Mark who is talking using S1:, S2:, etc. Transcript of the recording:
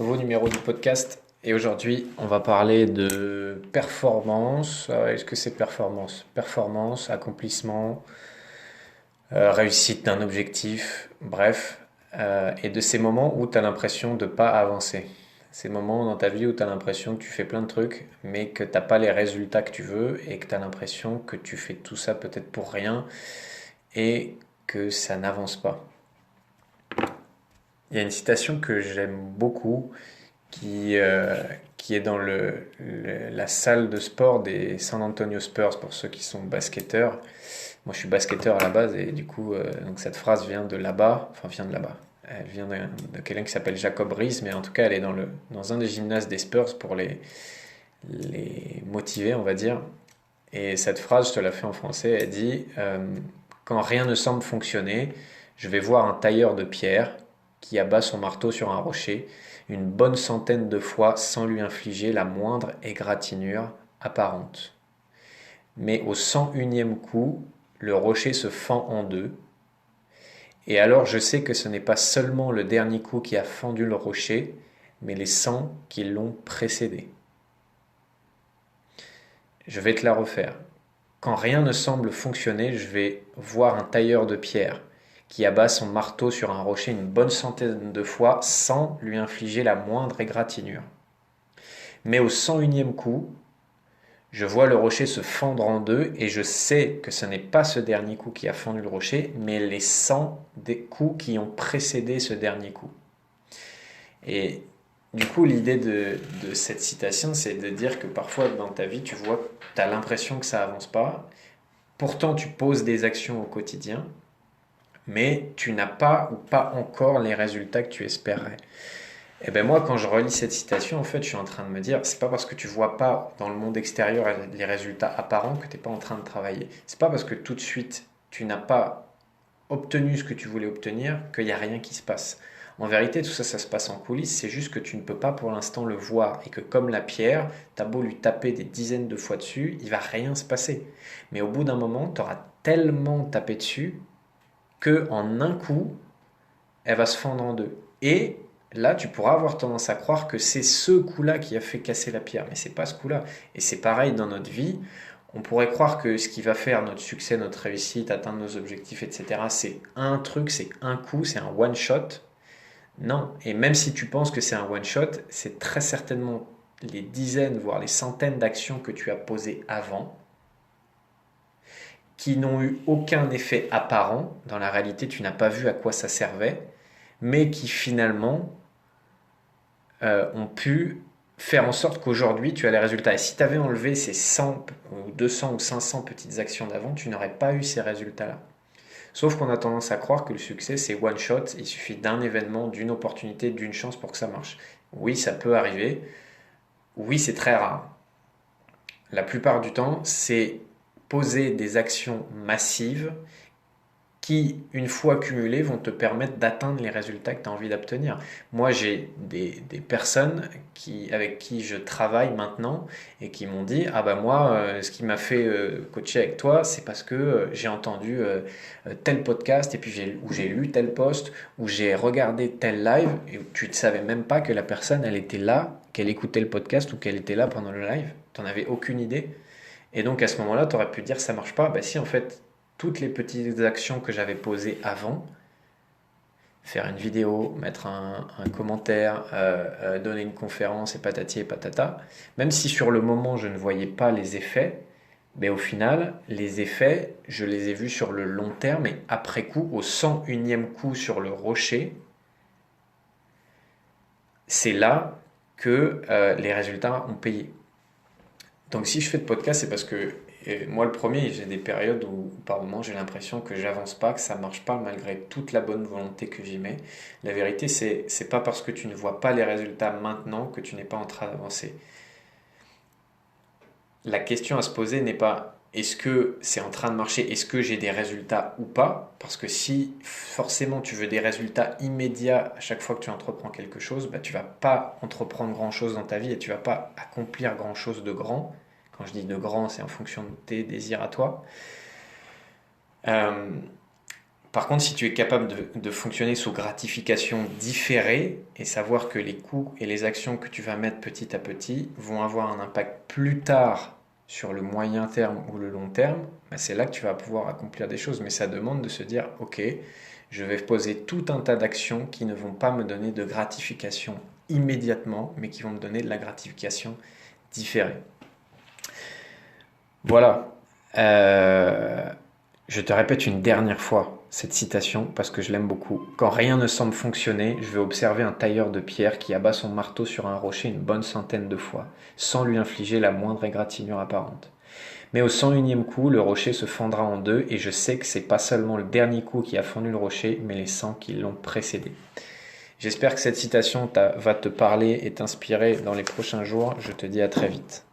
S1: Nouveau numéro du podcast. Et aujourd'hui, on va parler de performance. Est-ce que c'est performance? Performance, accomplissement, réussite d'un objectif, bref. Et de ces moments où tu as l'impression de ne pas avancer. Ces moments dans ta vie où tu as l'impression que tu fais plein de trucs, mais que tu n'as pas les résultats que tu veux et que tu as l'impression que tu fais tout ça peut-être pour rien et que ça n'avance pas. Il y a une citation que j'aime beaucoup qui, euh, qui est dans la salle de sport des San Antonio Spurs pour ceux qui sont basketteurs. Moi, je suis basketteur à la base et du coup, donc cette phrase vient de là-bas, enfin vient de là-bas. Elle vient de quelqu'un qui s'appelle Jacob Riis, mais en tout cas, elle est dans un des gymnases des Spurs pour les motiver, on va dire. Et cette phrase, je te la fais en français, elle dit quand rien ne semble fonctionner, je vais voir un tailleur de pierre qui abat son marteau sur un rocher une bonne centaine de fois sans lui infliger la moindre égratignure apparente. Mais au 101e coup, le rocher se fend en deux, et alors je sais que ce n'est pas seulement le dernier coup qui a fendu le rocher, mais les 100 qui l'ont précédé. Je vais te la refaire. Quand rien ne semble fonctionner, je vais voir un tailleur de pierre qui abat son marteau sur un rocher une bonne centaine de fois sans lui infliger la moindre égratignure. Mais au 101e coup, je vois le rocher se fendre en deux et je sais que ce n'est pas ce dernier coup qui a fendu le rocher, mais les 100 des coups qui ont précédé ce dernier coup. Et du coup, l'idée de cette citation, c'est de dire que parfois dans ta vie, tu vois, tu as l'impression que ça avance pas. Pourtant, tu poses des actions au quotidien, mais tu n'as pas ou pas encore les résultats que tu espérais. Et ben moi, quand je relis cette citation, en fait, je suis en train de me dire, c'est pas parce que tu vois pas dans le monde extérieur les résultats apparents que tu n'es pas en train de travailler. C'est pas parce que tout de suite tu n'as pas obtenu ce que tu voulais obtenir qu'il n'y a rien qui se passe. En vérité, tout ça, ça se passe en coulisses, c'est juste que tu ne peux pas pour l'instant le voir et que comme la pierre, t'as beau lui taper des dizaines de fois dessus, il va rien se passer. Mais au bout d'un moment, tu auras tellement tapé dessus que en un coup, elle va se fendre en deux. Et là, tu pourras avoir tendance à croire que c'est ce coup-là qui a fait casser la pierre, mais c'est pas ce coup-là. Et c'est pareil dans notre vie. On pourrait croire que ce qui va faire notre succès, notre réussite, atteindre nos objectifs, etc., c'est un truc, c'est un coup, c'est un one shot. Non. Et même si tu penses que c'est un one shot, c'est très certainement les dizaines, voire les centaines d'actions que tu as posées avant qui n'ont eu aucun effet apparent. Dans la réalité, tu n'as pas vu à quoi ça servait, mais qui finalement ont pu faire en sorte qu'aujourd'hui tu as les résultats. Et si tu avais enlevé ces 100 ou 200 ou 500 petites actions d'avant, tu n'aurais pas eu ces résultats-là. Sauf qu'on a tendance à croire que le succès c'est one shot, il suffit d'un événement, d'une opportunité, d'une chance pour que ça marche. Oui, ça peut arriver. Oui, c'est très rare. La plupart du temps, c'est poser des actions massives qui, une fois cumulés, vont te permettre d'atteindre les résultats que tu as envie d'obtenir. Moi, j'ai des personnes avec qui je travaille maintenant et qui m'ont dit ah bah moi, ce qui m'a fait coacher avec toi, c'est parce que j'ai entendu tel podcast et puis où j'ai lu tel post, où j'ai regardé tel live et où tu ne savais même pas que la personne, elle était là, qu'elle écoutait le podcast ou qu'elle était là pendant le live. Tu n'en avais aucune idée. Et donc à ce moment-là, tu aurais pu dire ça marche pas. Bah si, en fait, toutes les petites actions que j'avais posées avant, faire une vidéo, mettre un commentaire, donner une conférence et patati et patata, même si sur le moment je ne voyais pas les effets, mais au final, les effets, je les ai vus sur le long terme et après coup, au 101e coup sur le rocher, c'est là que les résultats ont payé. Donc si je fais de podcast, c'est parce que moi le premier, j'ai des périodes où par moments j'ai l'impression que j'avance pas, que ça marche pas malgré toute la bonne volonté que j'y mets. La vérité, c'est pas parce que tu ne vois pas les résultats maintenant que tu n'es pas en train d'avancer. La question à se poser n'est pas est-ce que c'est en train de marcher, est-ce que j'ai des résultats ou pas? Parce que si forcément tu veux des résultats immédiats à chaque fois que tu entreprends quelque chose, bah, tu vas pas entreprendre grand-chose dans ta vie et tu vas pas accomplir grand-chose de grand. Quand je dis de grand, c'est en fonction de tes désirs à toi. Euh, Par contre, si tu es capable de fonctionner sous gratification différée et savoir que les coûts et les actions que tu vas mettre petit à petit vont avoir un impact plus tard sur le moyen terme ou le long terme, ben c'est là que tu vas pouvoir accomplir des choses. Mais ça demande de se dire, ok, je vais poser tout un tas d'actions qui ne vont pas me donner de gratification immédiatement, mais qui vont me donner de la gratification différée. Voilà. Je te répète une dernière fois cette citation parce que je l'aime beaucoup. Quand rien ne semble fonctionner, je vais observer un tailleur de pierre qui abat son marteau sur un rocher une bonne centaine de fois, sans lui infliger la moindre égratignure apparente. Mais au 101e coup, le rocher se fendra en deux et je sais que c'est pas seulement le dernier coup qui a fendu le rocher, mais les 100 qui l'ont précédé. J'espère que cette citation va te parler et t'inspirer dans les prochains jours. Je te dis à très vite.